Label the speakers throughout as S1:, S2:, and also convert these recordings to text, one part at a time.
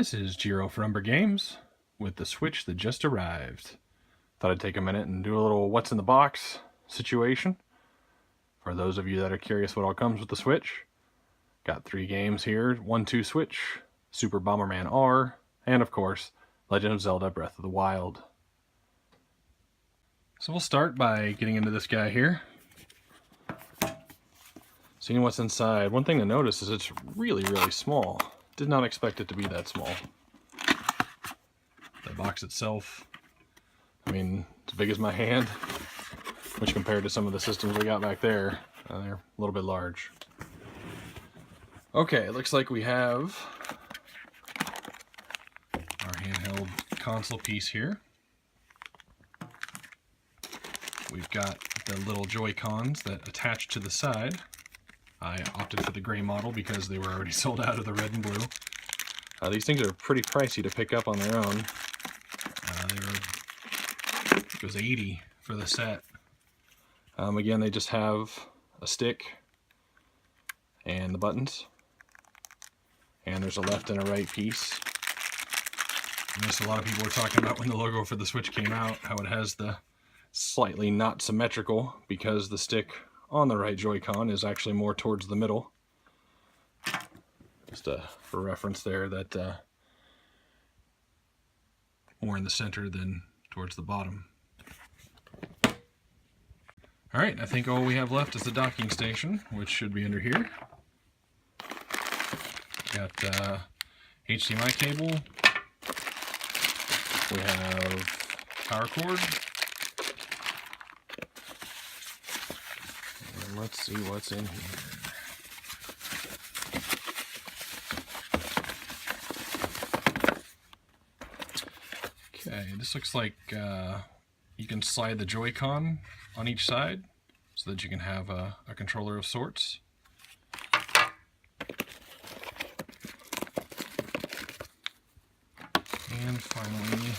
S1: This is Giro for Umbra Games with the Switch that just arrived. Thought I'd take a minute and do a little what's in the box situation. For those of you that are curious what all comes with the Switch, got 3 games here, 1-2 Switch, Super Bomberman R, and of course, Legend of Zelda Breath of the Wild. So we'll start by getting into this guy here. Seeing what's inside. One thing to notice is it's really, really small. Did not expect it to be that small. The box itself, I mean, it's as big as my hand, which compared to some of the systems we got back there, they're a little bit large. Okay, it looks like we have our handheld console piece here. We've got the little Joy-Cons that attach to the side. I opted for the gray model because they were already sold out of the red and blue. These things are pretty pricey to pick up on their own. It was $80 for the set. Again, they just have a stick and the buttons. And there's a left and a right piece. And this, a lot of people were talking about when the logo for the Switch came out, how it has the slightly not symmetrical because the stick on the right Joy-Con is actually more towards the middle. Just for reference there, that more in the center than towards the bottom. Alright, I think all we have left is the docking station, which should be under here. Got HDMI cable. We have power cord. And let's see what's in here. Okay, this looks like you can slide the Joy-Con on each side so that you can have a controller of sorts. And finally,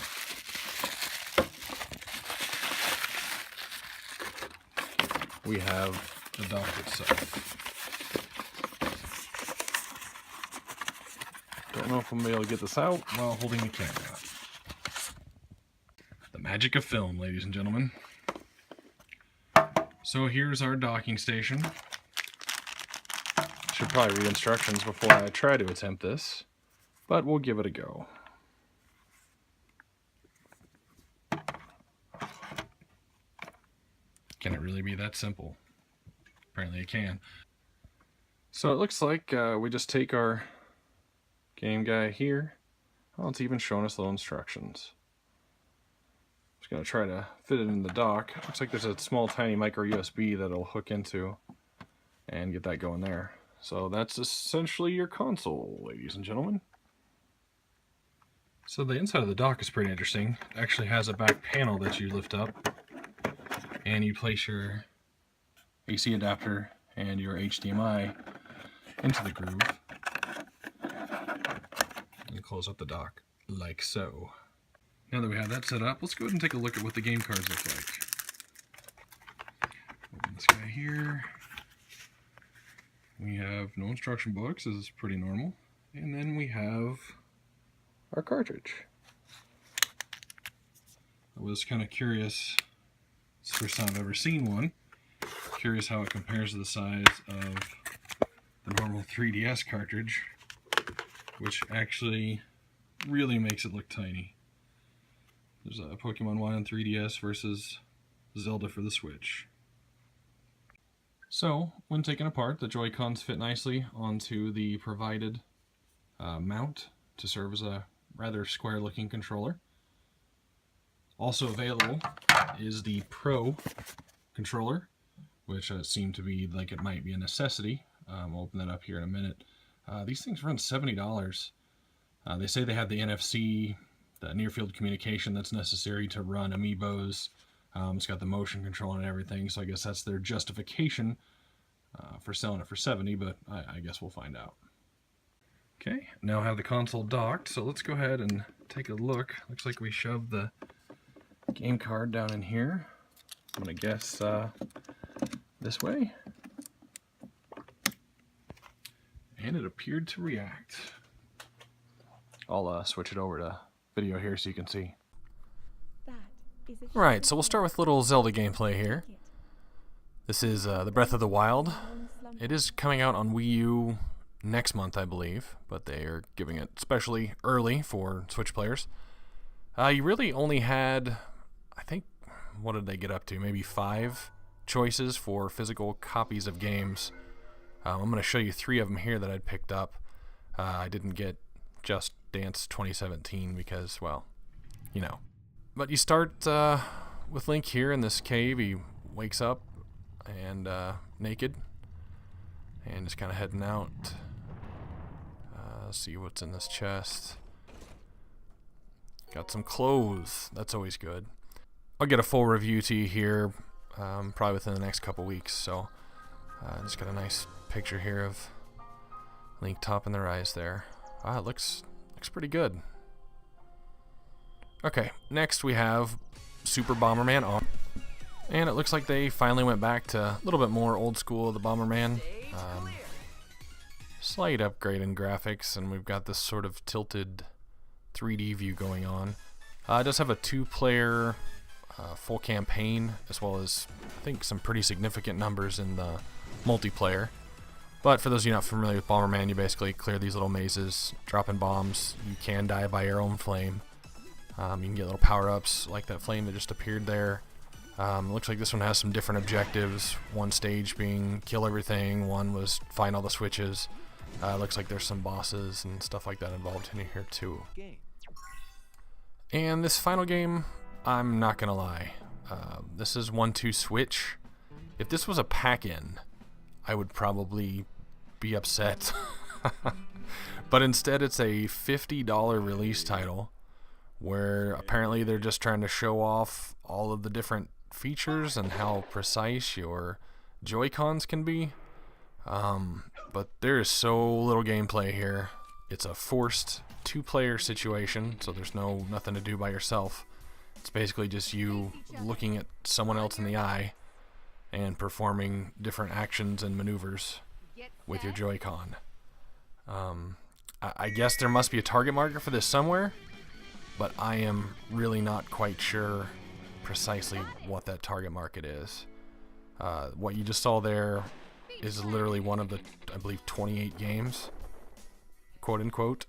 S1: we have the dock itself. Don't know if I'm going to be able to get this out while holding the camera. The magic of film, ladies and gentlemen. So here's our docking station. Should probably read instructions before I try to attempt this, but we'll give it a go. Can it really be that simple? Apparently it can. So it looks like we just take our game guy here. Oh, it's even showing us little instructions. Just going to try to fit it in the dock. Looks like there's a small tiny micro USB that'll hook into and get that going there. So that's essentially your console, ladies and gentlemen. So the inside of the dock is pretty interesting. It actually has a back panel that you lift up and you place your AC adapter and your HDMI into the groove and close up the dock like so. Now that we have that set up, let's go ahead and take a look at what the game cards look like. Open this guy here. We have no instruction books, this is pretty normal. And then we have our cartridge. I was kind of curious, it's the first time I've ever seen one. Curious how it compares to the size of the normal 3DS cartridge, which actually really makes it look tiny. There's a Pokemon Y on 3DS versus Zelda for the Switch. So, when taken apart, the Joy-Cons fit nicely onto the provided mount to serve as a rather square-looking controller. Also available is the Pro controller, which seemed to be like it might be a necessity. I'll open that up here in a minute. These things run $70. They say they have the NFC, the near-field communication that's necessary to run amiibos. It's got the motion control and everything, so I guess that's their justification for selling it for $70, but I guess we'll find out. Okay, now I have the console docked, so let's go ahead and take a look. Looks like we shoved the game card down in here. I'm going to guess this way. And it appeared to react. I'll switch it over to video here so you can see. Right, so we'll start with little Zelda gameplay here. This is the Breath of the Wild. It is coming out on Wii U next month, I believe, but they are giving it especially early for Switch players. You really only had, I think, what did they get up to? Maybe 5 choices for physical copies of games. I'm going to show you 3 of them here that I'd picked up. I didn't get Just Dance 2017 because, well, you know. But you start with Link here in this cave. He wakes up and naked and just kind of heading out. See what's in this chest. Got some clothes. That's always good. I'll get a full review to you here probably within the next couple weeks. So just got a nice picture here of Link topping the rise there. It looks pretty good. Okay, next we have Super Bomberman on. And it looks like they finally went back to a little bit more old school of the Bomberman. Slight upgrade in graphics, and we've got this sort of tilted 3D view going on. It does have a 2-player full campaign, as well as, I think, some pretty significant numbers in the multiplayer. But for those of you not familiar with Bomberman, you basically clear these little mazes, dropping bombs. You can die by your own flame. You can get little power-ups like that flame that just appeared there. Looks like this one has some different objectives. One stage being kill everything, one was find all the switches. Looks like there's some bosses and stuff like that involved in here too. And this final game, I'm not gonna lie, this is 1-2 switch. If this was a pack-in, I would probably be upset. But instead it's a $50 release title where apparently they're just trying to show off all of the different features and how precise your Joy-Cons can be. But there is so little gameplay here. It's a forced 2-player situation, so there's nothing to do by yourself. It's basically just you looking at someone else in the eye and performing different actions and maneuvers with your Joy-Con. I guess there must be a target market for this somewhere, but I am really not quite sure precisely what that target market is. What you just saw there is literally one of the, I believe, 28 games, quote unquote,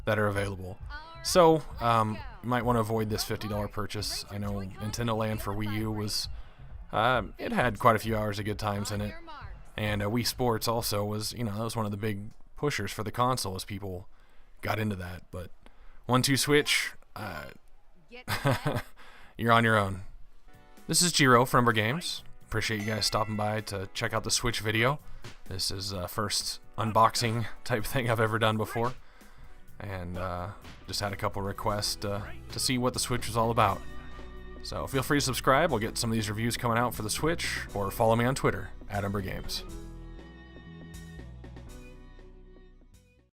S1: that are available. So you might want to avoid this $50 purchase. I know Nintendo Land for Wii U was, it had quite a few hours of good times in it, and Wii Sports also was, that was one of the big pushers for the console as people got into that. But 1-2 Switch, you're on your own. This is Jiro from Umbra Games. Appreciate you guys stopping by to check out the Switch video. This is first unboxing type thing I've ever done before, and just had a couple requests to see what the Switch was all about. So feel free to subscribe. We'll get some of these reviews coming out for the Switch, or follow me on Twitter @Umbra Games.